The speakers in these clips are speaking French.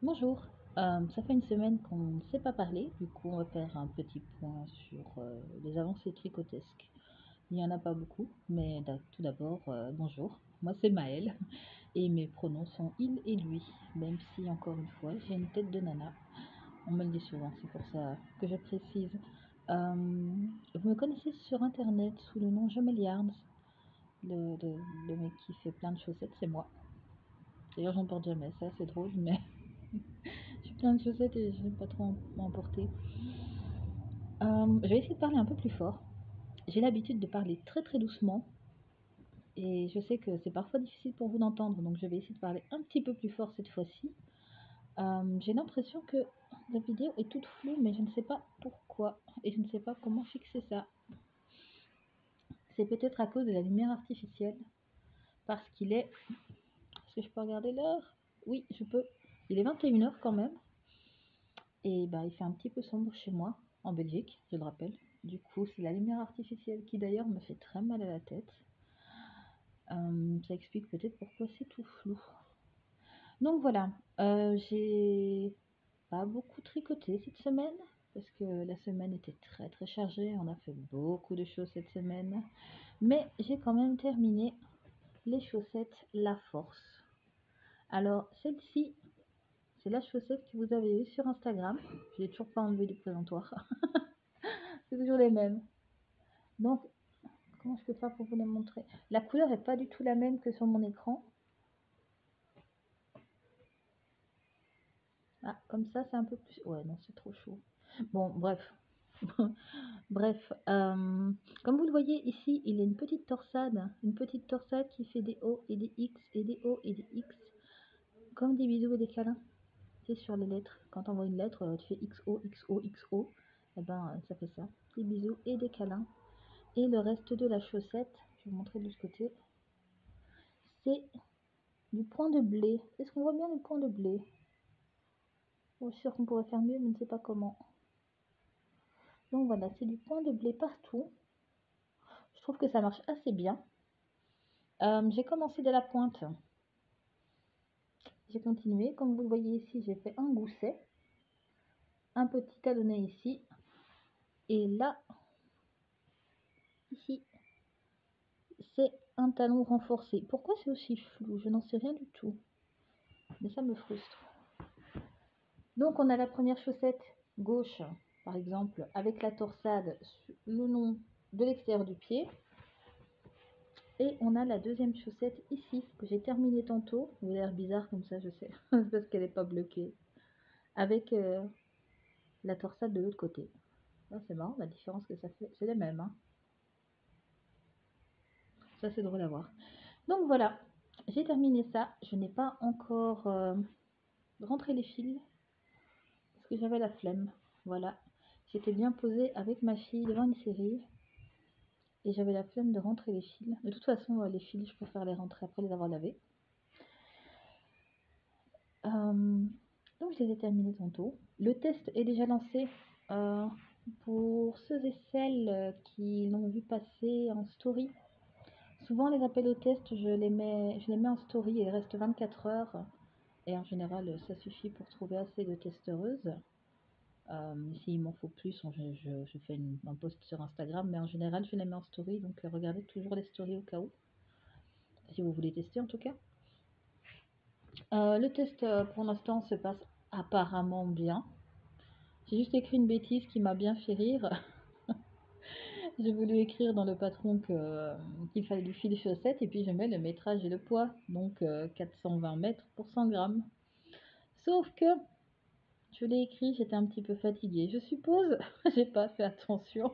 Bonjour, ça fait une semaine qu'on ne s'est pas parlé, du coup on va faire un petit point sur les avancées tricotesques. Il n'y en a pas beaucoup, mais tout d'abord, bonjour, moi c'est Maëlle et mes pronoms sont il et lui, même si encore une fois j'ai une tête de nana. On me le dit souvent, c'est pour ça que je précise. Vous me connaissez sur internet sous le nom Jomel Yarns, le mec qui fait plein de chaussettes, c'est moi. D'ailleurs j'en porte jamais, ça c'est drôle, mais j'ai plein de chaussettes et je n'aime pas trop m'en porter. Je vais essayer de parler un peu plus fort. J'ai l'habitude de parler très très doucement et je sais que c'est parfois difficile pour vous d'entendre, donc je vais essayer de parler un petit peu plus fort cette fois-ci. J'ai l'impression que la vidéo est toute floue, mais je ne sais pas pourquoi et je ne sais pas comment fixer ça. C'est peut-être à cause de la lumière artificielle, parce qu'il est... Est-ce que je peux regarder l'heure? Oui, je peux. Il est 21h quand même, et bah, il fait un petit peu sombre chez moi, en Belgique, je le rappelle. Du coup, c'est la lumière artificielle qui d'ailleurs me fait très mal à la tête. Ça explique peut-être pourquoi c'est tout flou. Donc voilà, j'ai pas beaucoup tricoté cette semaine parce que la semaine était très très chargée. On a fait beaucoup de choses cette semaine, mais j'ai quand même terminé les chaussettes La Force. Alors celle-ci, c'est la chaussette que vous avez vue sur Instagram. Je n'ai toujours pas enlevé du présentoir. C'est toujours les mêmes. Donc comment je peux faire pour vous les montrer? La couleur est pas du tout la même que sur mon écran. Ah, comme ça, c'est un peu plus... Ouais, non, c'est trop chaud. Bon, bref. Bref, comme vous le voyez ici, il y a une petite torsade qui fait des O et des X et des O et des X, comme des bisous et des câlins. C'est sur les lettres. Quand on voit une lettre, tu fais XO, XO, XO. Et ben, ça fait ça. Des bisous et des câlins. Et le reste de la chaussette, je vais vous montrer de l'autre côté, c'est du point de blé. Est-ce qu'on voit bien le point de blé? Je suis sûre qu'on pourrait faire mieux, mais je ne sais pas comment. Donc voilà, c'est du point de blé partout. Je trouve que ça marche assez bien. J'ai commencé de la pointe. J'ai continué. Comme vous le voyez ici, j'ai fait un gousset, un petit talonnet ici. Et là, ici, c'est un talon renforcé. Pourquoi c'est aussi flou? Je n'en sais rien du tout. Mais ça me frustre. Donc on a la première chaussette gauche, par exemple, avec la torsade le long de l'extérieur du pied. Et on a la deuxième chaussette ici, que j'ai terminée tantôt. Vous avez l'air bizarre comme ça, je sais. Parce qu'elle n'est pas bloquée. Avec la torsade de l'autre côté. Ah, c'est marrant, la différence que ça fait. C'est les mêmes. Hein. Ça, c'est drôle à voir. Donc voilà, j'ai terminé ça. Je n'ai pas encore rentré les fils. Parce que j'avais la flemme. Voilà. J'étais bien posée avec ma fille devant une série. Et j'avais la flemme de rentrer les fils. De toute façon, les fils, je préfère les rentrer après les avoir lavés. Donc je les ai terminés tantôt. Le test est déjà lancé pour ceux et celles qui l'ont vu passer en story. Souvent les appels au test, je les mets en story et il reste 24 heures. Et en général, ça suffit pour trouver assez de testeuses. S'il m'en faut plus, je fais un post sur Instagram, mais en général, je les mets en story. Donc regardez toujours les stories au cas où, si vous voulez tester en tout cas. Le test pour l'instant se passe apparemment bien. J'ai juste écrit une bêtise qui m'a bien fait rire. J'ai voulu écrire dans le patron qu'il fallait du fil chaussette et puis je mets le métrage et le poids, donc 420 mètres pour 100 grammes. Sauf que je l'ai écrit, j'étais un petit peu fatiguée. Je suppose, j'ai pas fait attention.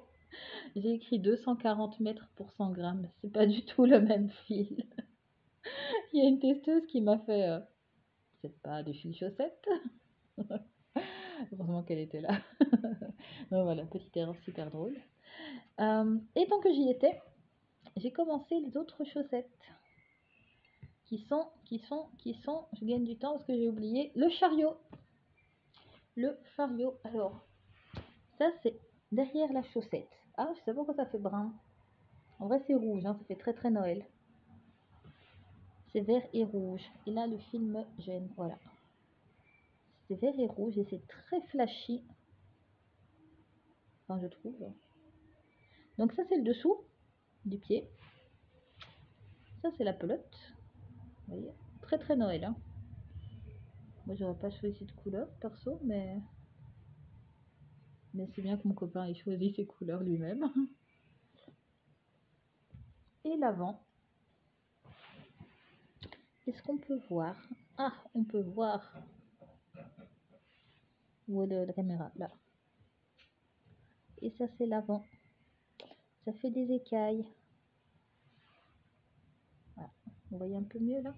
J'ai écrit 240 mètres pour 100 grammes. C'est pas du tout le même fil. Il y a une testeuse qui m'a fait c'est pas du fil chaussette. Heureusement qu'elle était là. Donc voilà, petite erreur super drôle. Et tant que j'y étais, j'ai commencé les autres chaussettes. Je gagne du temps parce que j'ai oublié le chariot. Le chariot, alors, ça c'est derrière la chaussette. Ah, je sais pas pourquoi ça fait brun. En vrai c'est rouge, hein, ça fait très très Noël. C'est vert et rouge. Et là le film gêne, voilà. C'est vert et rouge et c'est très flashy. Enfin, je trouve. Donc ça, c'est le dessous du pied. Ça, c'est la pelote. Vous voyez, très très Noël. Hein. Moi, j'aurais pas choisi de couleur, perso, mais c'est bien que mon copain ait choisi ses couleurs lui-même. Et l'avant. Qu'est-ce qu'on peut voir? Ah, on peut voir. Où est la caméra? Là. Et ça, c'est l'avant. Ça fait des écailles. Voilà. Vous voyez un peu mieux là?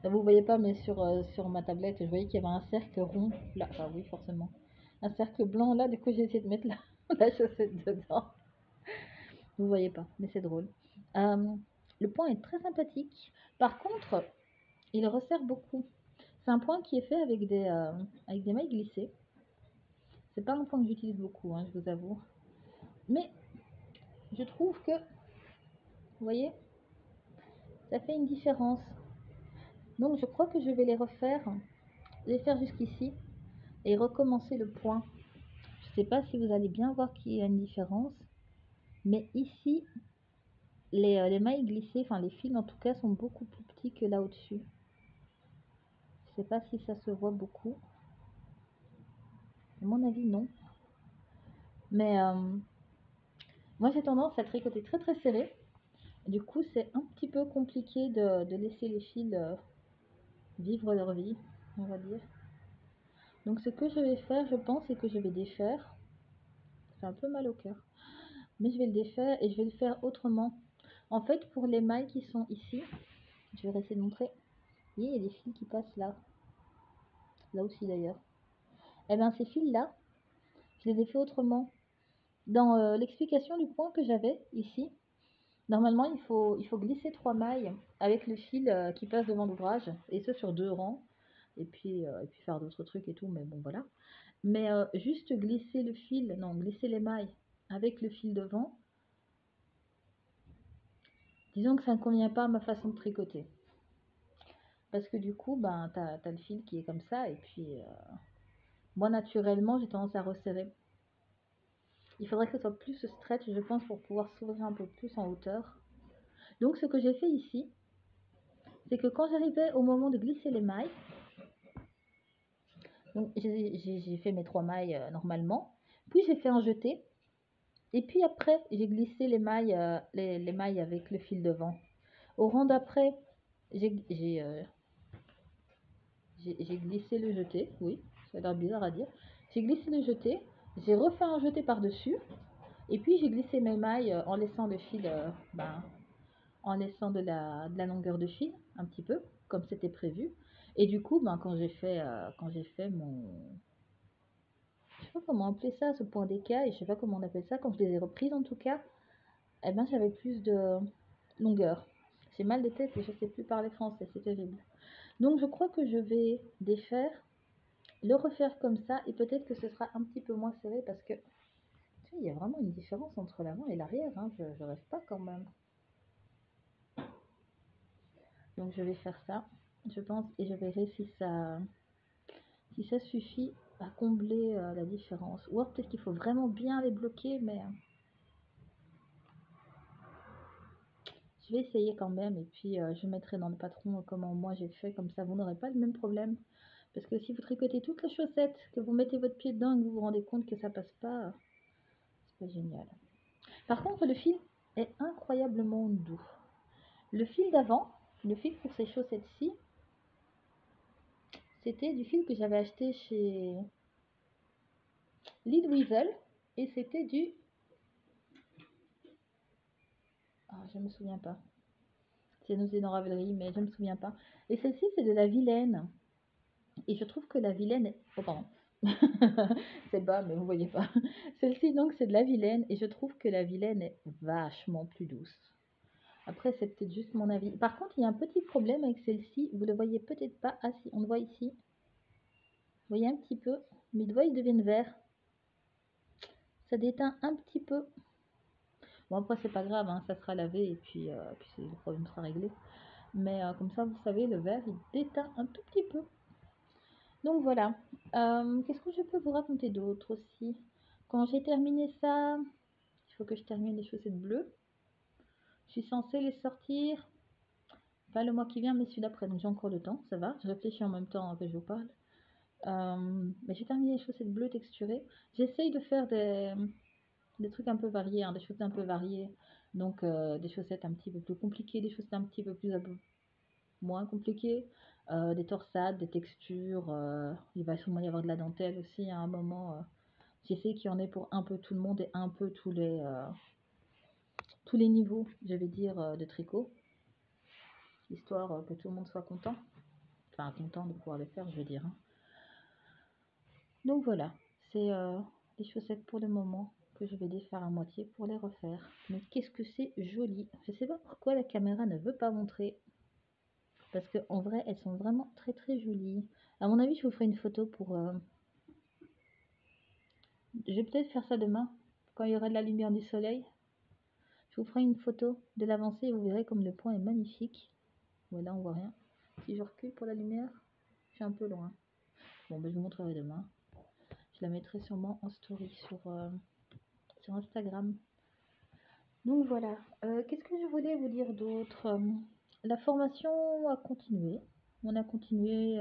Vous voyez pas, mais sur ma tablette, je voyais qu'il y avait un cercle rond là. Enfin, oui, forcément. Un cercle blanc là, du coup, j'ai essayé de mettre la chaussette dedans. Vous voyez pas, mais c'est drôle. Le point est très sympathique. Par contre, il resserre beaucoup. C'est un point qui est fait avec des mailles glissées. C'est pas un point que j'utilise beaucoup, hein, je vous avoue. Mais je trouve que, vous voyez, ça fait une différence. Donc je crois que je vais les refaire. Je vais faire jusqu'ici et recommencer le point. Je sais pas si vous allez bien voir qu'il y a une différence. Mais ici, les mailles glissées, enfin les fils en tout cas, sont beaucoup plus petits que là au-dessus. Je sais pas si ça se voit beaucoup. À mon avis, non. Mais moi, j'ai tendance à tricoter très très serré. Du coup, c'est un petit peu compliqué de laisser les fils vivre leur vie, on va dire. Donc, ce que je vais faire, je pense, c'est que je vais défaire. C'est un peu mal au cœur. Mais je vais le défaire et je vais le faire autrement. En fait, pour les mailles qui sont ici, je vais essayer de montrer. Vous voyez, il y a des fils qui passent là. Là aussi d'ailleurs. Et bien, ces fils-là, je les ai fait autrement. Dans l'explication du point que j'avais ici, normalement, il faut glisser 3 mailles avec le fil qui passe devant l'ouvrage, et ce sur 2 rangs, et puis faire d'autres trucs et tout, mais bon, voilà. Mais juste glisser le fil, non, glisser les mailles avec le fil devant, disons que ça ne convient pas à ma façon de tricoter. Parce que du coup, ben, t'as le fil qui est comme ça, et puis moi, naturellement, j'ai tendance à resserrer. Il faudrait que ce soit plus stretch, je pense, pour pouvoir s'ouvrir un peu plus en hauteur. Donc, ce que j'ai fait ici, c'est que quand j'arrivais au moment de glisser les mailles, donc j'ai fait mes 3 mailles normalement, puis j'ai fait un jeté, et puis après j'ai glissé les mailles, les mailles avec le fil devant. Au rang d'après, j'ai glissé le jeté, oui, ça a l'air bizarre à dire. J'ai glissé le jeté, j'ai refait un jeté par-dessus, et puis j'ai glissé mes mailles en laissant le fil, en laissant de la longueur de fil, un petit peu, comme c'était prévu. Et du coup, ben, quand j'ai fait mon... Je sais pas comment appeler ça, ce point d'écaille, je sais pas comment on appelle ça, quand je les ai reprises en tout cas, eh ben, j'avais plus de longueur. J'ai mal de tête et je sais plus parler français, c'est terrible. Donc je crois que je vais défaire, le refaire comme ça, et peut-être que ce sera un petit peu moins serré parce que, tu sais, il y a vraiment une différence entre l'avant et l'arrière, hein, je rêve pas quand même. Donc je vais faire ça, je pense, et je verrai si ça suffit à combler la différence. Ou alors peut-être qu'il faut vraiment bien les bloquer, mais je vais essayer quand même. Et puis je mettrai dans le patron comment moi j'ai fait, comme ça vous n'aurez pas le même problème. Parce que si vous tricotez toute la chaussette, que vous mettez votre pied dedans et que vous vous rendez compte que ça passe pas, c'est pas génial. Par contre, le fil est incroyablement doux. Le fil d'avant, le fil pour ces chaussettes-ci, c'était du fil que j'avais acheté chez Lidweasel et c'était du... Ah, je me souviens pas. C'est noté dans Ravelry, mais je me souviens pas. Et celle-ci, c'est de la Vilaine. Et je trouve que la Vilaine est... Oh, pardon. C'est bas, mais vous voyez pas. Celle-ci, donc, c'est de la Vilaine. Et je trouve que la Vilaine est vachement plus douce. Après, c'est peut-être juste mon avis. Par contre, il y a un petit problème avec celle-ci. Vous le voyez peut-être pas. Ah si, on le voit ici. Vous voyez un petit peu. Mes doigts, ils deviennent verts. Ça déteint un petit peu. Bon, après, c'est pas grave. Hein, ça sera lavé et puis le problème sera réglé. Mais comme ça, vous savez, le verre, il déteint un tout petit peu. Donc voilà. Qu'est-ce que je peux vous raconter d'autre aussi? Quand j'ai terminé ça, il faut que je termine les chaussettes bleues. Je suis censée les sortir, pas le mois qui vient, mais celui d'après. Donc j'ai encore le temps, ça va. Je réfléchis en même temps que je vous parle. Mais j'ai terminé les chaussettes bleues texturées. J'essaye de faire des trucs un peu variés, hein, des chaussettes un peu variées. Donc des chaussettes un petit peu plus compliquées, des chaussettes un petit peu plus moins compliquées, des torsades, des textures. Il va sûrement y avoir de la dentelle aussi à un moment. J'essaie qu'il y en ait pour un peu tout le monde et un peu tous les niveaux, je vais dire, de tricot, histoire que tout le monde soit content. Enfin, content de pouvoir les faire, je veux dire, hein. Donc voilà, c'est des chaussettes pour le moment que je vais défaire à moitié pour les refaire. Mais qu'est-ce que c'est joli! Je sais pas pourquoi la caméra ne veut pas montrer. Parce qu'en vrai, elles sont vraiment très très jolies. À mon avis, je vous ferai une photo pour... Je vais peut-être faire ça demain, quand il y aura de la lumière du soleil. Je vous ferai une photo de l'avancée et vous verrez comme le point est magnifique. Ouais, là on voit rien. Si je recule pour la lumière, je suis un peu loin. Bon, ben, je vous montrerai demain. Je la mettrai sûrement en story sur Instagram. Donc voilà. Qu'est-ce que je voulais vous dire d'autre? La formation a continué. On a continué.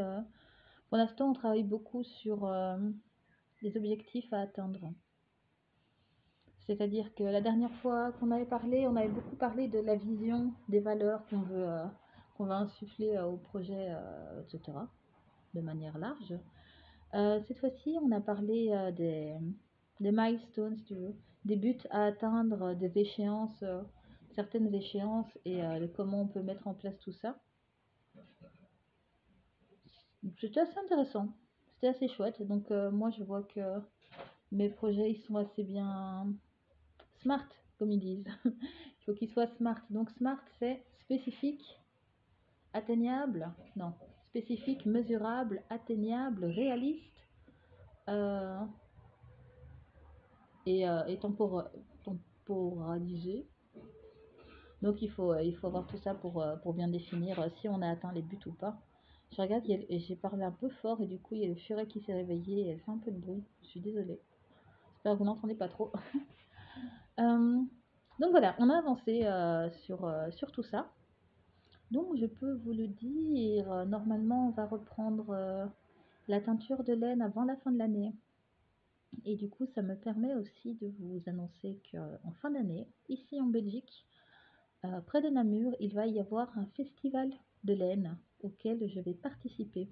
Pour l'instant, on travaille beaucoup sur les objectifs à atteindre. C'est-à-dire que la dernière fois qu'on avait parlé, on avait beaucoup parlé de la vision, des valeurs qu'on va insuffler au projet, etc., de manière large. Cette fois-ci, on a parlé des milestones, si tu veux, des buts à atteindre, des échéances, certaines échéances et de comment on peut mettre en place tout ça. C'était assez intéressant, c'était assez chouette. Donc moi, je vois que mes projets, ils sont assez bien smart, comme ils disent. Il faut qu'ils soient smart. Donc smart, c'est spécifique, atteignable, non, spécifique, mesurable, atteignable, réaliste euh, et temporalisé. Donc il faut avoir tout ça pour bien définir si on a atteint les buts ou pas. Je regarde, j'ai parlé un peu fort et du coup il y a le furet qui s'est réveillé et elle fait un peu de bruit. Je suis désolée. J'espère que vous n'entendez pas trop. Euh, donc voilà, on a avancé sur tout ça. Donc je peux vous le dire, normalement on va reprendre la teinture de laine avant la fin de l'année. Et du coup ça me permet aussi de vous annoncer qu'en fin d'année, ici en Belgique, près de Namur, il va y avoir un festival de laine auquel je vais participer.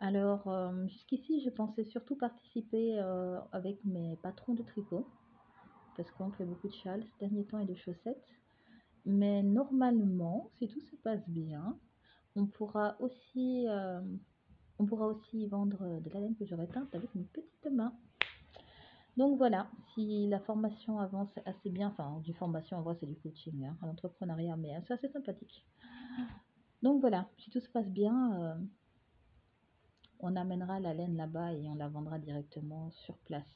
Alors jusqu'ici je pensais surtout participer avec mes patrons de tricot, parce qu'on fait beaucoup de châles ces derniers temps et de chaussettes. Mais normalement, si tout se passe bien, on pourra aussi, euh, on pourra aussi vendre de la laine que j'aurai teinte avec mes petites mains. Donc voilà, si la formation avance assez bien, enfin du formation en vrai c'est du coaching, hein, à l'entrepreneuriat, mais c'est assez sympathique. Donc voilà, si tout se passe bien, on amènera la laine là-bas et on la vendra directement sur place.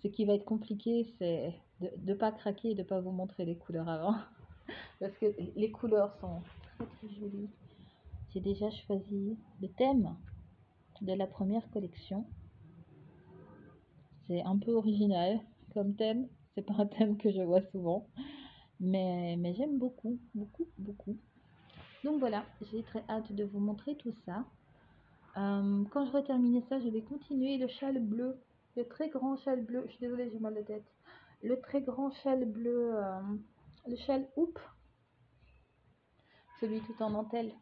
Ce qui va être compliqué, c'est de ne pas craquer et de ne pas vous montrer les couleurs avant. Parce que les couleurs sont très très jolies. J'ai déjà choisi le thème de la première collection. C'est un peu original comme thème. C'est pas un thème que je vois souvent. Mais j'aime beaucoup, beaucoup, beaucoup. Donc voilà, j'ai très hâte de vous montrer tout ça. Quand j'aurai terminé ça, je vais continuer le châle bleu. Le très grand châle bleu. Je suis désolée, j'ai mal de tête. Le très grand châle bleu. Le châle houppe. Celui tout en dentelle.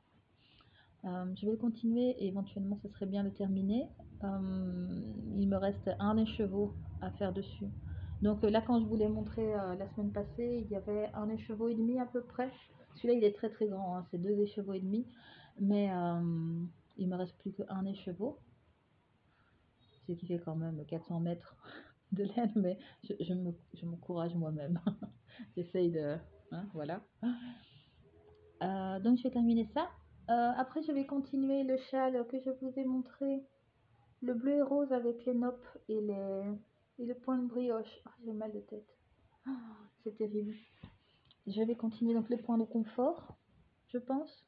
Je vais continuer et éventuellement ce serait bien de terminer. Il me reste un écheveau à faire dessus. Donc là quand je vous l'ai montré la semaine passée, il y avait un écheveau et demi à peu près. Celui-là il est très très grand, hein, c'est 2 écheveaux et demi. Mais il me reste plus qu'un écheveau. Ce qui fait quand même 400 mètres de laine, mais je m'encourage moi-même. J'essaye de... hein, voilà. Donc je vais terminer ça. Après je vais continuer le châle que je vous ai montré. Le bleu et rose avec les noppes et le point de brioche. Oh, j'ai mal de tête. Oh, c'est terrible. Je vais continuer donc les points de confort, je pense.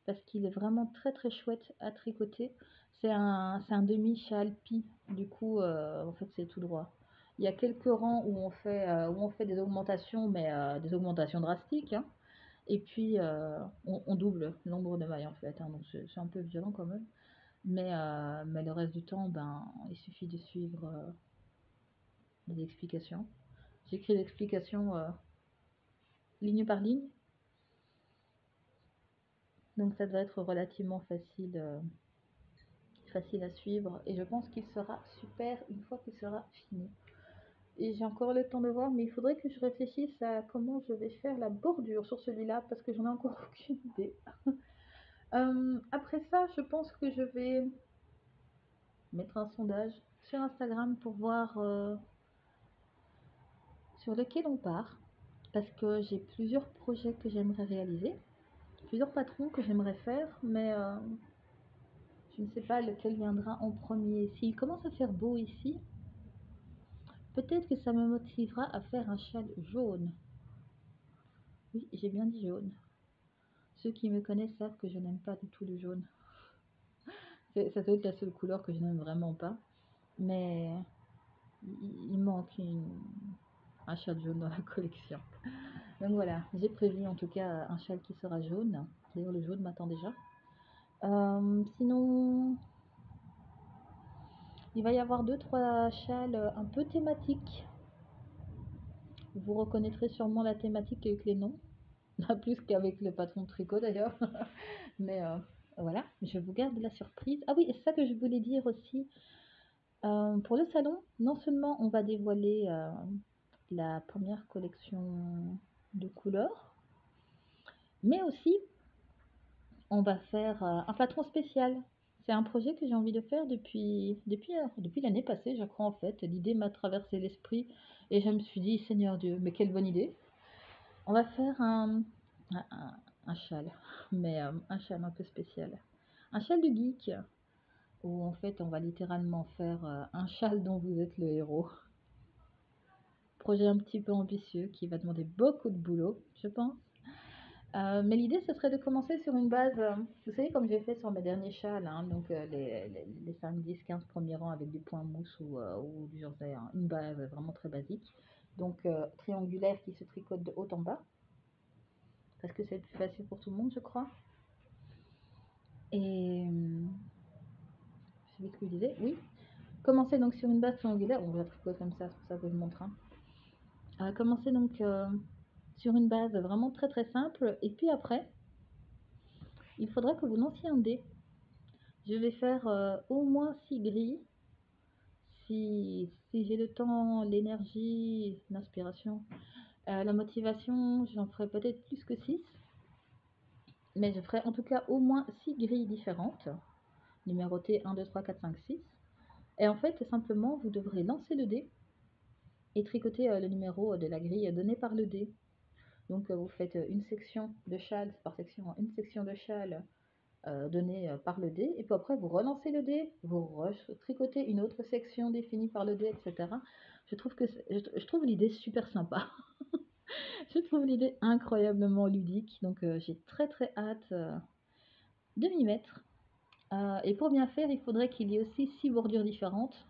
parce qu'il est vraiment très très chouette à tricoter. C'est un demi-châle pie, du coup, en fait, c'est tout droit. Il y a quelques rangs où on fait des augmentations, mais des augmentations drastiques, hein. Et puis, on double le nombre de mailles en fait, hein, donc c'est un peu violent quand même. Mais le reste du temps, ben, il suffit de suivre les explications. J'écris l'explication ligne par ligne, donc ça doit être relativement facile à suivre. Et je pense qu'il sera super une fois qu'il sera fini. Et j'ai encore le temps de voir, mais il faudrait que je réfléchisse à comment je vais faire la bordure sur celui-là, parce que j'en ai encore aucune idée. Après ça, je pense que je vais mettre un sondage sur Instagram pour voir sur lequel on part, parce que j'ai plusieurs projets que j'aimerais réaliser, plusieurs patrons que j'aimerais faire, mais je ne sais pas lequel viendra en premier. S'il commence à faire beau ici, peut-être que ça me motivera à faire un châle jaune. Oui, j'ai bien dit jaune. Ceux qui me connaissent savent que je n'aime pas du tout le jaune. Ça doit être la seule couleur que je n'aime vraiment pas. Mais il manque un châle jaune dans la collection. Donc voilà, j'ai prévu en tout cas un châle qui sera jaune. D'ailleurs, le jaune m'attend déjà. Sinon, il va y avoir deux, trois châles un peu thématiques. Vous reconnaîtrez sûrement la thématique avec les noms, plus qu'avec le patron de tricot d'ailleurs. Mais voilà, je vous garde la surprise. Ah oui, et c'est ça que je voulais dire aussi. Pour le salon, non seulement on va dévoiler la première collection de couleurs, mais aussi on va faire un patron spécial. C'est un projet que j'ai envie de faire depuis l'année passée, je crois en fait. L'idée m'a traversé l'esprit et je me suis dit, Seigneur Dieu, mais quelle bonne idée. On va faire un châle, mais un châle un peu spécial. Un châle de geek, où en fait on va littéralement faire un châle dont vous êtes le héros. Projet un petit peu ambitieux qui va demander beaucoup de boulot, je pense. Mais l'idée, ce serait de commencer sur une base, vous savez, comme j'ai fait sur mes derniers châles, hein, donc les 5, 10, 15 premiers rangs avec des points mousse ou du genre une base vraiment très basique. Donc triangulaire qui se tricote de haut en bas, parce que c'est le plus facile pour tout le monde, je crois. Et je sais plus ce que je disais, oui. Commencer donc sur une base triangulaire, on va tricoter comme ça, c'est pour ça que je montre. Hein. Commencer donc sur une base vraiment très très simple, et puis après, il faudra que vous lanciez un dé. Je vais faire au moins 6 grilles. Si j'ai le temps, l'énergie, l'inspiration, la motivation, j'en ferai peut-être plus que 6. Mais je ferai en tout cas au moins 6 grilles différentes, numérotées 1, 2, 3, 4, 5, 6. Et en fait, simplement, vous devrez lancer le dé et tricoter le numéro de la grille donné par le dé. Donc vous faites une section de châle, c'est par section, hein, une section de châle donnée par le dé, et puis après vous relancez le dé, vous tricotez une autre section définie par le dé, etc. Je trouve l'idée super sympa. Je trouve l'idée incroyablement ludique, donc j'ai très très hâte de m'y mettre. Et pour bien faire, il faudrait qu'il y ait aussi 6 bordures différentes.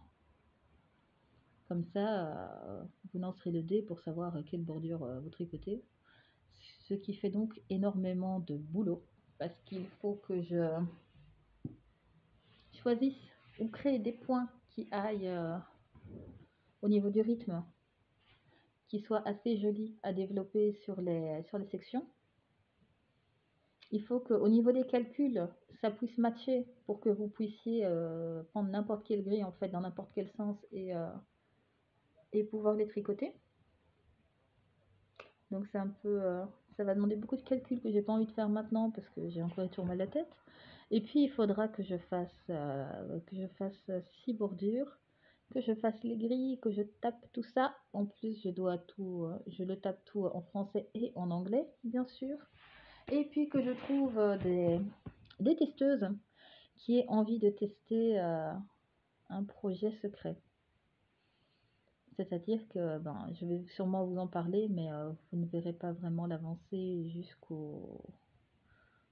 Comme ça, vous lancerez le dé pour savoir quelle bordure vous tricotez. Ce qui fait donc énormément de boulot, parce qu'il faut que je choisisse ou créer des points qui aillent au niveau du rythme, qui soient assez jolis à développer sur les sections. Il faut qu'au niveau des calculs, ça puisse matcher pour que vous puissiez prendre n'importe quelle grille en fait dans n'importe quel sens et pouvoir les tricoter. Donc c'est un peu, ça va demander beaucoup de calculs que j'ai pas envie de faire maintenant parce que j'ai encore toujours mal à la tête. Et puis il faudra que je fasse 6 bordures, que je fasse les grilles, que je tape tout ça. En plus, je le tape tout en français et en anglais, bien sûr. Et puis que je trouve des testeuses qui aient envie de tester un projet secret. C'est-à-dire que je vais sûrement vous en parler, mais vous ne verrez pas vraiment l'avancée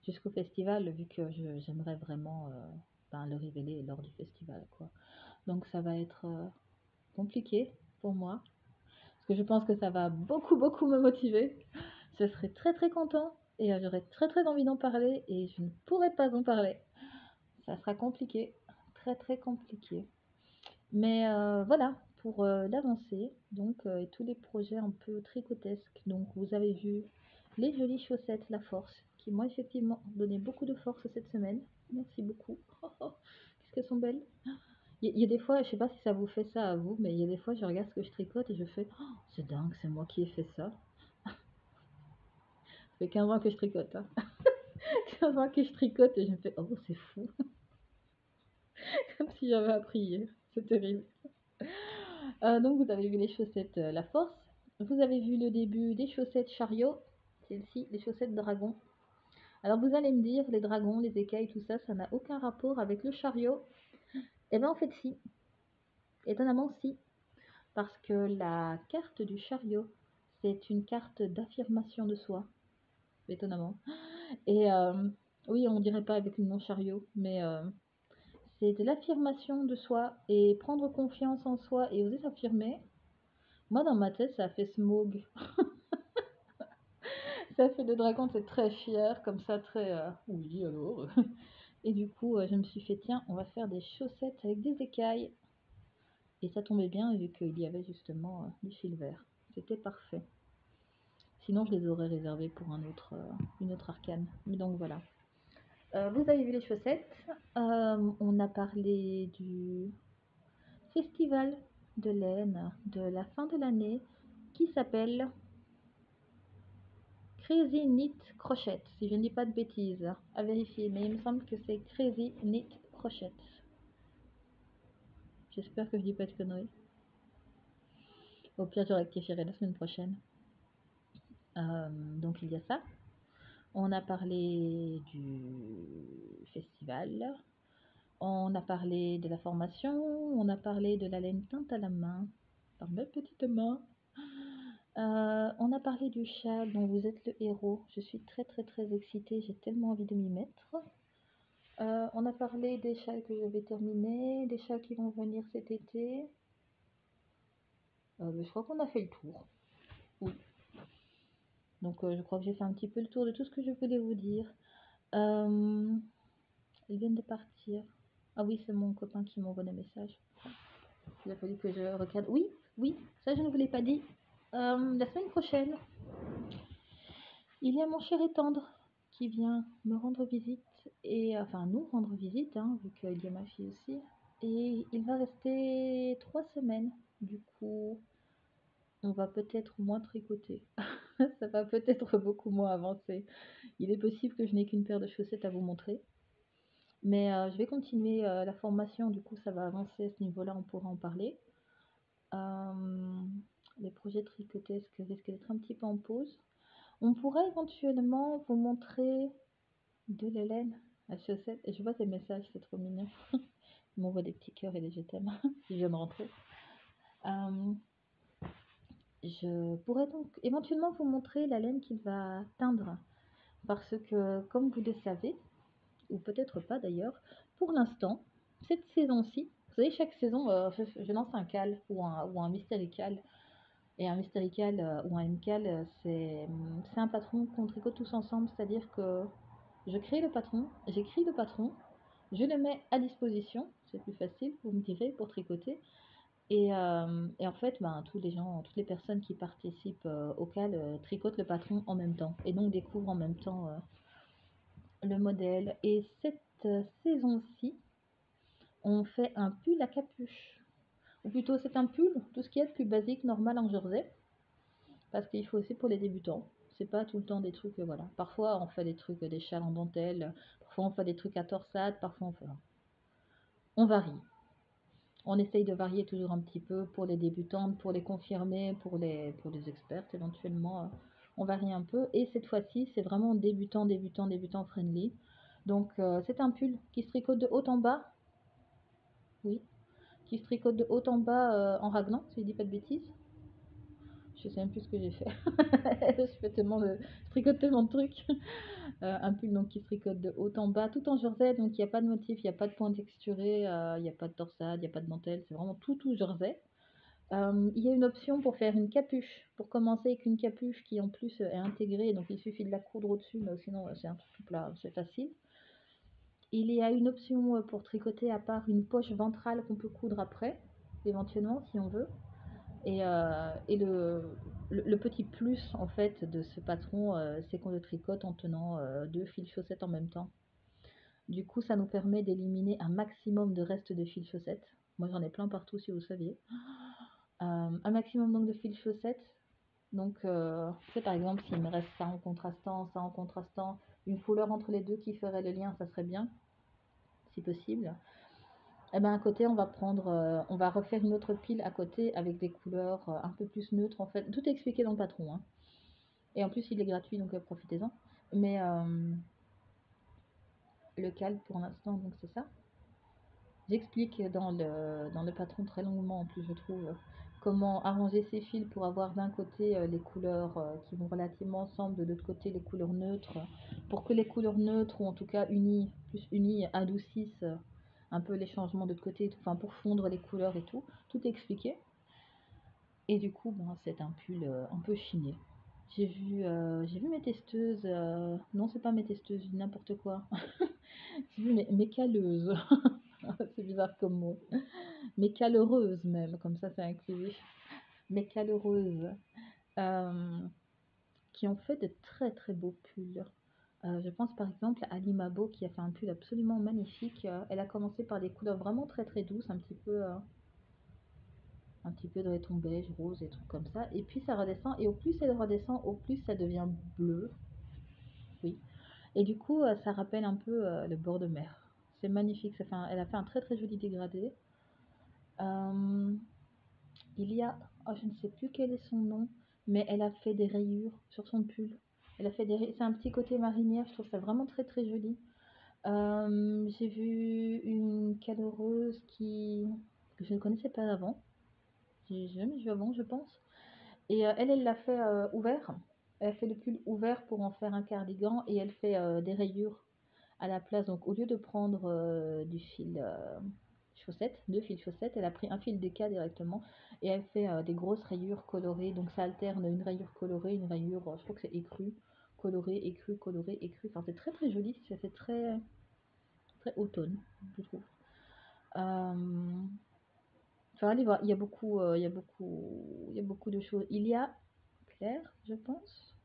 jusqu'au festival, vu que j'aimerais vraiment ben, le révéler lors du festival, quoi. Donc ça va être compliqué pour moi, parce que je pense que ça va beaucoup, beaucoup me motiver. Je serai très, très content et j'aurai très, très envie d'en parler et je ne pourrai pas en parler. Ça sera compliqué, très, très compliqué. Mais voilà, pour l'avancée, donc, et tous les projets un peu tricotesques. Donc, vous avez vu les jolies chaussettes La Force, qui m'ont effectivement donné beaucoup de force cette semaine. Merci beaucoup. Qu'est-ce qu'elles sont belles. Il y a des fois, je sais pas si ça vous fait ça à vous, mais il y a des fois, je regarde ce que je tricote et je fais, oh, c'est dingue, c'est moi qui ai fait ça. Ça fait 15 ans que je tricote, hein. 15 ans que je tricote et je me fais, oh, c'est fou. Comme si j'avais appris hier. C'est terrible. Donc vous avez vu les chaussettes La Force. Vous avez vu le début des chaussettes Chariot. Celles-ci, les chaussettes dragon. Alors vous allez me dire, les dragons, les écailles, tout ça, ça n'a aucun rapport avec le chariot. Eh bien en fait si. Étonnamment si. Parce que la carte du chariot, c'est une carte d'affirmation de soi. Étonnamment. Et oui, on dirait pas avec le nom chariot, mais c'est de l'affirmation de soi et prendre confiance en soi et oser s'affirmer. Moi, dans ma tête, ça a fait smog. Ça fait le dragon, c'est très fier, comme ça, très oui, alors. Et du coup, je me suis fait, tiens, on va faire des chaussettes avec des écailles. Et ça tombait bien, vu qu'il y avait justement du fil vert. C'était parfait. Sinon, je les aurais réservés pour une autre arcane. Mais donc voilà. Vous avez vu les chaussettes. On a parlé du festival de laine de la fin de l'année qui s'appelle Crazy Knit Crochet, si je ne dis pas de bêtises, à vérifier, mais il me semble que c'est Crazy Knit Crochet. J'espère que je dis pas de conneries. Au pire, je rectifierai la semaine prochaine. Donc il y a ça. On a parlé du festival. On a parlé de la formation. On a parlé de la laine teinte à la main par mes petites mains. On a parlé du châle dont vous êtes le héros. Je suis très très très excitée. J'ai tellement envie de m'y mettre. On a parlé des châles que j'avais terminés, des châles qui vont venir cet été. Je crois qu'on a fait le tour. Oui. Donc je crois que j'ai fait un petit peu le tour de tout ce que je voulais vous dire. Ils viennent de partir. Ah oui, c'est mon copain qui m'envoie des messages. Il a fallu que je regarde. Oui, oui, ça je ne vous l'ai pas dit. La semaine prochaine, il y a mon cher et tendre qui vient me rendre visite. Et enfin nous rendre visite, hein, vu qu'il y a ma fille aussi. Et il va rester 3 semaines. Du coup, on va peut-être moins tricoter. Ça va peut-être beaucoup moins avancer. Il est possible que je n'ai qu'une paire de chaussettes à vous montrer. Mais je vais continuer la formation, du coup ça va avancer à ce niveau-là, on pourra en parler. Les projets tricotesques risquent d'être un petit peu en pause. On pourrait éventuellement vous montrer de la laine à chaussettes. Et je vois tes messages, c'est trop mignon. Ils m'envoient des petits cœurs et des je t'aime. Ils viennent de rentrer. Je pourrais donc éventuellement vous montrer la laine qu'il va teindre. Parce que, comme vous le savez, ou peut-être pas d'ailleurs, pour l'instant, cette saison-ci, vous savez, chaque saison, je lance un cal ou un mystérical. Et un mystérical ou un MCAL, c'est un patron qu'on tricote tous ensemble, c'est-à-dire que je crée le patron, j'écris le patron, je le mets à disposition, c'est plus facile, vous me direz, pour tricoter. Et en fait, ben, tous les gens, toutes les personnes qui participent au CAL tricotent le patron en même temps et donc découvrent en même temps le modèle. Et cette saison-ci, on fait un pull à capuche. Ou plutôt, c'est un pull, tout ce qui est de plus basique, normal en jersey. Parce qu'il faut aussi pour les débutants. C'est pas tout le temps des trucs, voilà. Parfois, on fait des trucs, des châles en dentelle. Parfois, on fait des trucs à torsade. Parfois, on varie. On essaye de varier toujours un petit peu pour les débutantes, pour les confirmés, pour les expertes éventuellement. On varie un peu. Et cette fois-ci, c'est vraiment débutant, débutant, débutant friendly. Donc, c'est un pull qui se tricote de haut en bas. Oui. Qui se tricote de haut en bas en raglan, si je dis pas de bêtises. Je sais même plus ce que j'ai fait. Je tricote tellement de trucs. Un pull donc qui se tricote de haut en bas, tout en jersey, donc il n'y a pas de motif, il n'y a pas de point texturé, il n'y a pas de torsade, il n'y a pas de dentelle, c'est vraiment tout jersey. Il y a une option pour faire une capuche, pour commencer avec une capuche qui en plus est intégrée, donc il suffit de la coudre au-dessus, mais sinon c'est un truc tout plat, c'est facile. Il y a une option pour tricoter à part une poche ventrale qu'on peut coudre après, éventuellement si on veut. Et le petit plus en fait de ce patron, c'est qu'on le tricote en tenant deux fils chaussettes en même temps. Du coup, ça nous permet d'éliminer un maximum de restes de fils chaussettes. Moi, j'en ai plein partout si vous saviez. Un maximum donc de fils chaussettes. Donc, c'est par exemple, s'il me reste ça en contrastant, une couleur entre les deux qui ferait le lien, ça serait bien, si possible. Et ben à côté, on va refaire une autre pile à côté avec des couleurs un peu plus neutres en fait. Tout est expliqué dans le patron, hein. Et en plus, il est gratuit, donc profitez-en. Mais le cal pour l'instant, donc c'est ça. J'explique dans le patron très longuement, en plus, je trouve, comment arranger ces fils pour avoir d'un côté les couleurs qui vont relativement ensemble, de l'autre côté les couleurs neutres, pour que les couleurs neutres, ou en tout cas unies, plus unies, adoucissent un peu les changements de l'autre côté, et tout, enfin pour fondre les couleurs et tout. Tout est expliqué. Et du coup, bon, c'est un pull un peu chiné. J'ai vu mes testeuses, non, c'est pas mes testeuses, je dis n'importe quoi. J'ai vu mes calleuses. C'est bizarre comme mot. Mais caleureuse même, comme ça c'est inclusif. Mais caleureuse, euh, qui ont fait de très très beaux pulls. Je pense par exemple à Limabo qui a fait un pull absolument magnifique. Elle a commencé par des couleurs vraiment très très douces, un petit peu de laiton beige, rose et trucs comme ça. Et puis ça redescend, et au plus elle redescend, au plus ça devient bleu. Oui. Et du coup, ça rappelle un peu le bord de mer. C'est magnifique. Elle a fait un très très joli dégradé. Euh, Il y a, oh, je ne sais plus quel est son nom, mais elle a fait des rayures sur son pull. C'est un petit côté marinière, je trouve ça vraiment très très joli. J'ai vu une caleureuse que je ne connaissais pas avant. J'ai jamais vu avant, je pense. Et elle l'a fait ouvert. Elle a fait le pull ouvert pour en faire un cardigan et elle fait des rayures à la place. Donc au lieu de prendre du fil chaussette, deux fils chaussettes, elle a pris un fil DK directement et elle fait des grosses rayures colorées. Donc ça alterne une rayure colorée, une rayure, je crois que c'est écru, coloré, écru, coloré, écru. Enfin c'est très très joli, ça fait très très automne, je trouve. Euh, Enfin, allez voir, il y a beaucoup de choses. Il y a Claire, je pense.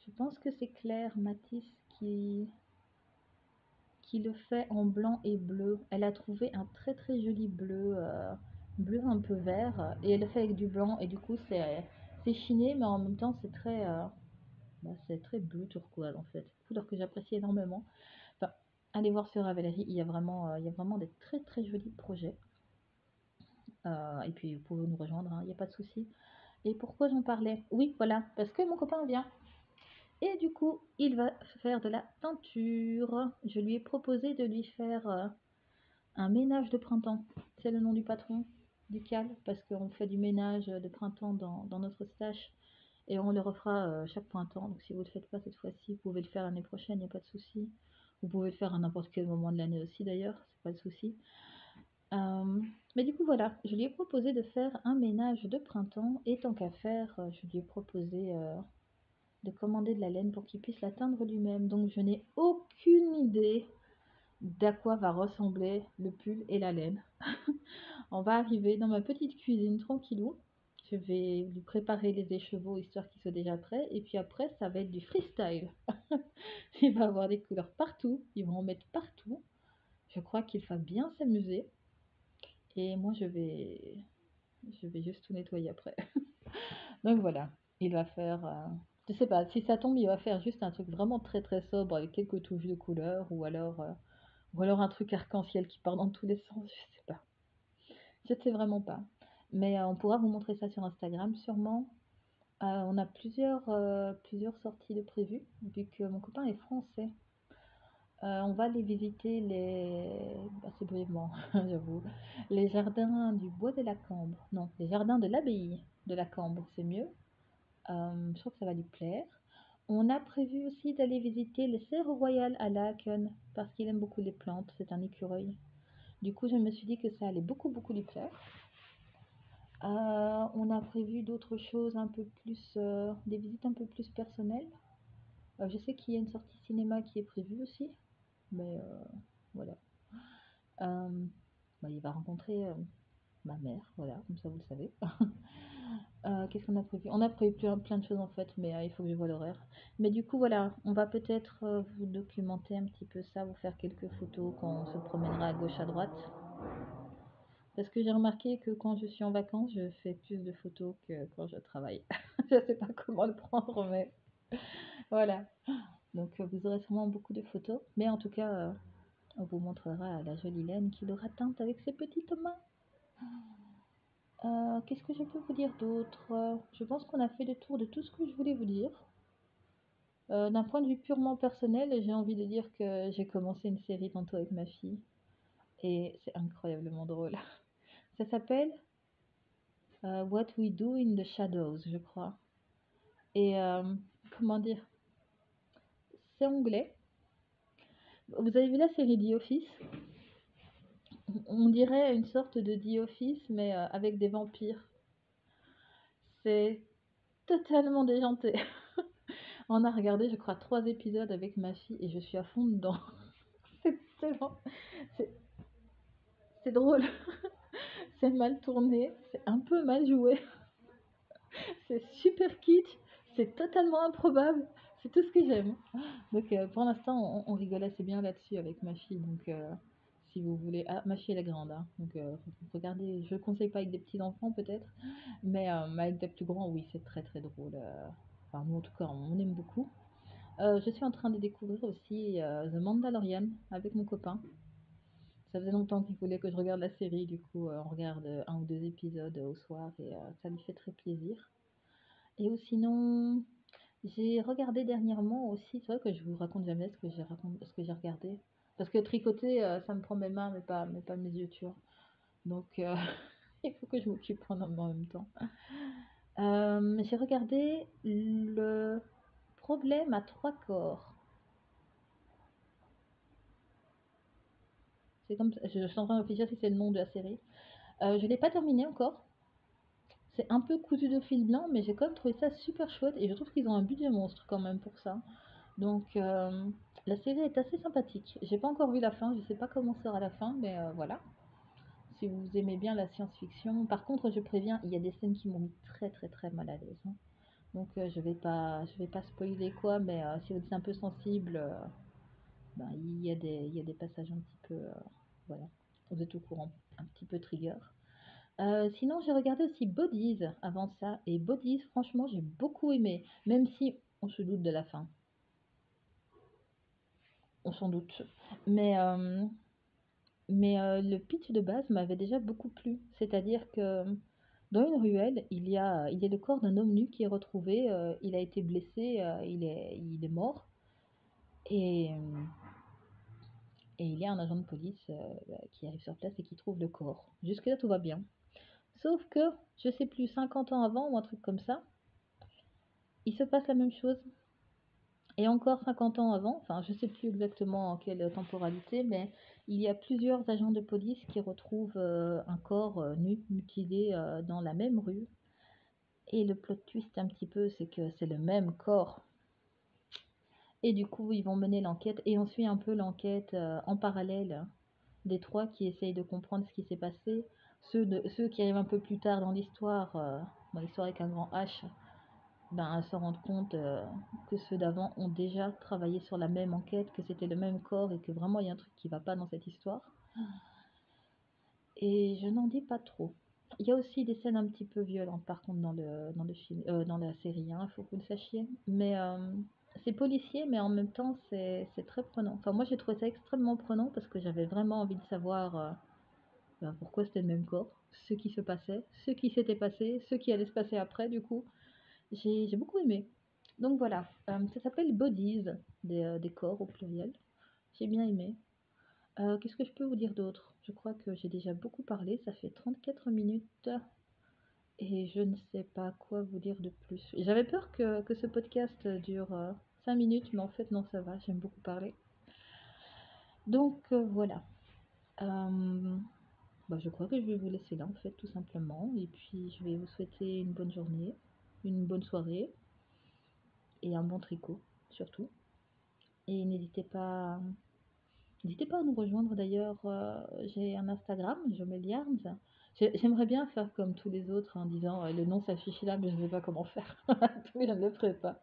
Je pense que c'est Claire Matisse qui le fait en blanc et bleu. Elle a trouvé un très très joli bleu, bleu un peu vert, et elle le fait avec du blanc, et du coup c'est chiné, mais en même temps c'est très bleu turquoise en fait. Couleur que j'apprécie énormément. Enfin, allez voir sur Ravelry, il y a vraiment des très très jolis projets. Et puis vous pouvez nous rejoindre, hein, il n'y a pas de souci. Et pourquoi j'en parlais? Oui, voilà, parce que mon copain vient. Et du coup, il va faire de la teinture. Je lui ai proposé de lui faire un ménage de printemps. C'est le nom du patron du CAL, parce qu'on fait du ménage de printemps dans notre stash. Et on le refera chaque printemps. Donc si vous ne le faites pas cette fois-ci, vous pouvez le faire l'année prochaine, il n'y a pas de souci. Vous pouvez le faire à n'importe quel moment de l'année aussi d'ailleurs, c'est pas de souci. Mais du coup voilà, je lui ai proposé de faire un ménage de printemps. Et tant qu'à faire, je lui ai proposé de commander de la laine pour qu'il puisse la teindre lui-même. Donc je n'ai aucune idée d'à quoi va ressembler le pull et la laine. On va arriver dans ma petite cuisine tranquillou. Je vais lui préparer les écheveaux histoire qu'ils soient déjà prêts. Et puis après, ça va être du freestyle. Il va avoir des couleurs partout. Ils vont en mettre partout. Je crois qu'il va bien s'amuser. Et moi, je vais juste tout nettoyer après. Donc voilà, il va faire. Je sais pas, si ça tombe, il va faire juste un truc vraiment très très sobre avec quelques touches de couleur ou alors un truc arc-en-ciel qui part dans tous les sens, je sais pas. Je sais vraiment pas. Mais on pourra vous montrer ça sur Instagram sûrement. On a plusieurs sorties de prévues, vu que mon copain est français. On va aller visiter assez brièvement, j'avoue, les jardins du Bois de la Cambre. Non, les jardins de l'abbaye de la Cambre, c'est mieux. Je crois que ça va lui plaire. On a prévu aussi d'aller visiter le cerf royal à Laeken parce qu'il aime beaucoup les plantes, c'est un écureuil. Du coup, je me suis dit que ça allait beaucoup, beaucoup lui plaire. On a prévu d'autres choses un peu plus, des visites un peu plus personnelles. Je sais qu'il y a une sortie cinéma qui est prévue aussi, mais voilà. Euh, il va rencontrer ma mère, voilà, comme ça vous le savez. Qu'est-ce qu'on a prévu? On a prévu plein de choses en fait, mais il faut que je vois l'horaire. Mais du coup, voilà, on va peut-être vous documenter un petit peu ça, vous faire quelques photos quand on se promènera à gauche, à droite. Parce que j'ai remarqué que quand je suis en vacances, je fais plus de photos que quand je travaille. Je sais pas comment le prendre, mais voilà. Donc vous aurez sûrement beaucoup de photos. Mais en tout cas, on vous montrera la jolie laine qui l'aura teinte avec ses petites mains. Qu'est-ce que je peux vous dire d'autre? Je pense qu'on a fait le tour de tout ce que je voulais vous dire. D'un point de vue purement personnel, j'ai envie de dire que j'ai commencé une série tantôt avec ma fille et c'est incroyablement drôle. Ça s'appelle What We Do in the Shadows, je crois. Et comment dire? C'est anglais. Vous avez vu la série The Office? On dirait une sorte de The Office, mais avec des vampires. C'est totalement déjanté. On a regardé, je crois, 3 épisodes avec ma fille et je suis à fond dedans. C'est tellement... C'est c'est drôle, c'est mal tourné, c'est un peu mal joué, c'est super kitsch, c'est totalement improbable, c'est tout ce que j'aime. Donc pour l'instant, on rigole assez bien là-dessus avec ma fille. Donc si vous voulez... Ah, ma fille elle est grande, hein, donc regardez, je ne conseille pas avec des petits enfants peut-être, mais avec des plus grands, oui, c'est très très drôle. Enfin, nous en tout cas, on aime beaucoup. Je suis en train de découvrir aussi The Mandalorian avec mon copain. Ça faisait longtemps qu'il voulait que je regarde la série, du coup on regarde un ou deux épisodes au soir et ça lui fait très plaisir. Et sinon, j'ai regardé dernièrement aussi, c'est vrai que je vous raconte jamais ce que j'ai regardé. Parce que tricoter, ça me prend mes mains, mais pas mes yeux, tu vois. Donc il faut que je m'occupe en même temps. J'ai regardé le problème à trois corps. C'est comme ça, je suis en train de réfléchir si c'est le nom de la série. Je l'ai pas terminé encore. C'est un peu cousu de fil blanc, mais j'ai quand même trouvé ça super chouette et je trouve qu'ils ont un budget monstre quand même pour ça. Donc la série est assez sympathique. J'ai pas encore vu la fin, je sais pas comment sera la fin, mais voilà. Si vous aimez bien la science-fiction. Par contre, je préviens, il y a des scènes qui m'ont mis très très très mal à l'aise, hein. Donc je vais pas spoiler quoi, mais si vous êtes un peu sensible, ben, il y a des passages un petit peu, voilà, vous êtes au courant, un petit peu trigger. Sinon, j'ai regardé aussi Bodies avant ça, et Bodies, franchement, j'ai beaucoup aimé, même si on se doute de la fin, on s'en doute. Mais, euh, mais le pitch de base m'avait déjà beaucoup plu, c'est-à-dire que dans une ruelle, il y a le corps d'un homme nu qui est retrouvé, il a été blessé, il est mort, et, euh, et il y a un agent de police qui arrive sur place et qui trouve le corps. Jusque-là, tout va bien. Sauf que, je sais plus, 50 ans avant ou un truc comme ça, il se passe la même chose. Et encore 50 ans avant, enfin je sais plus exactement en quelle temporalité, mais il y a plusieurs agents de police qui retrouvent un corps nu, mutilé dans la même rue. Et le plot twist un petit peu, c'est que c'est le même corps. Et du coup, ils vont mener l'enquête et on suit un peu l'enquête en parallèle des trois qui essayent de comprendre ce qui s'est passé. Ceux qui arrivent un peu plus tard dans l'histoire avec un grand H, ben, se rendre compte que ceux d'avant ont déjà travaillé sur la même enquête, que c'était le même corps et que vraiment il y a un truc qui va pas dans cette histoire. Et je n'en dis pas trop. Il y a aussi des scènes un petit peu violentes par contre dans le film, dans la série, il faut que vous le sachiez. Mais c'est policier, mais en même temps c'est très prenant. Enfin moi j'ai trouvé ça extrêmement prenant parce que j'avais vraiment envie de savoir ben, pourquoi c'était le même corps, ce qui se passait, ce qui s'était passé, ce qui allait se passer après du coup. J'ai beaucoup aimé. Donc voilà, ça s'appelle Bodies, des corps au pluriel. j'ai bien aimé. Qu'est-ce que je peux vous dire d'autre? Je crois que j'ai déjà beaucoup parlé, ça fait 34 minutes et je ne sais pas quoi vous dire de plus. J'avais peur que ce podcast dure 5 minutes, mais en fait non, ça va, j'aime beaucoup parler. Donc voilà. Euh, je crois que je vais vous laisser là en fait, tout simplement. Et puis je vais vous souhaiter une bonne journée, une bonne soirée et un bon tricot surtout. Et n'hésitez pas à nous rejoindre d'ailleurs. J'ai un Instagram, Jomel Yarns. J'aimerais bien faire comme tous les autres en disant le nom s'affiche là, mais je ne sais pas comment faire. Donc je ne le ferai pas.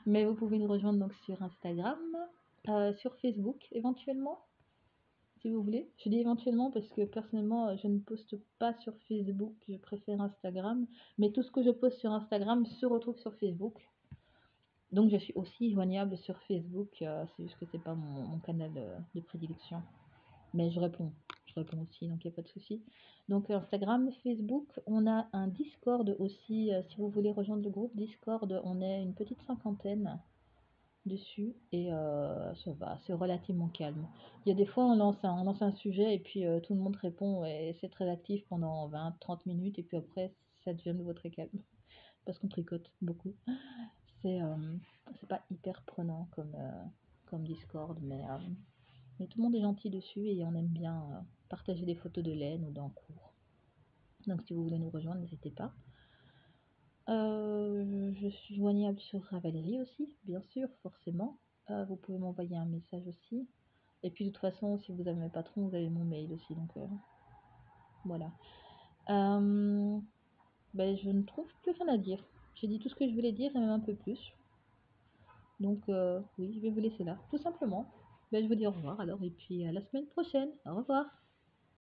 Mais vous pouvez nous rejoindre donc sur Instagram, sur Facebook éventuellement, si vous voulez. Je dis éventuellement parce que personnellement, je ne poste pas sur Facebook, je préfère Instagram. Mais tout ce que je poste sur Instagram se retrouve sur Facebook. Donc je suis aussi joignable sur Facebook, c'est juste que c'est pas mon canal de prédilection. Mais je réponds aussi, donc il n'y a pas de souci. Donc Instagram, Facebook, on a un Discord aussi, si vous voulez rejoindre le groupe Discord, on est une petite cinquantaine dessus et ça va, c'est relativement calme. Il y a des fois on lance un sujet et puis tout le monde répond et c'est très actif pendant 20-30 minutes et puis après ça devient de nouveau très calme parce qu'on tricote beaucoup. C'est euh, c'est pas hyper prenant comme Discord, mais tout le monde est gentil dessus et on aime bien partager des photos de laine ou d'en cours. Donc si vous voulez nous rejoindre, n'hésitez pas. Je suis joignable sur Ravelry aussi, bien sûr, forcément. Vous pouvez m'envoyer un message aussi. Et puis de toute façon, si vous avez mes patrons, vous avez mon mail aussi, donc voilà. Euh, je ne trouve plus rien à dire. J'ai dit tout ce que je voulais dire et même un peu plus. Donc oui, je vais vous laisser là, tout simplement. Je vous dis au revoir alors et puis à la semaine prochaine. Au revoir.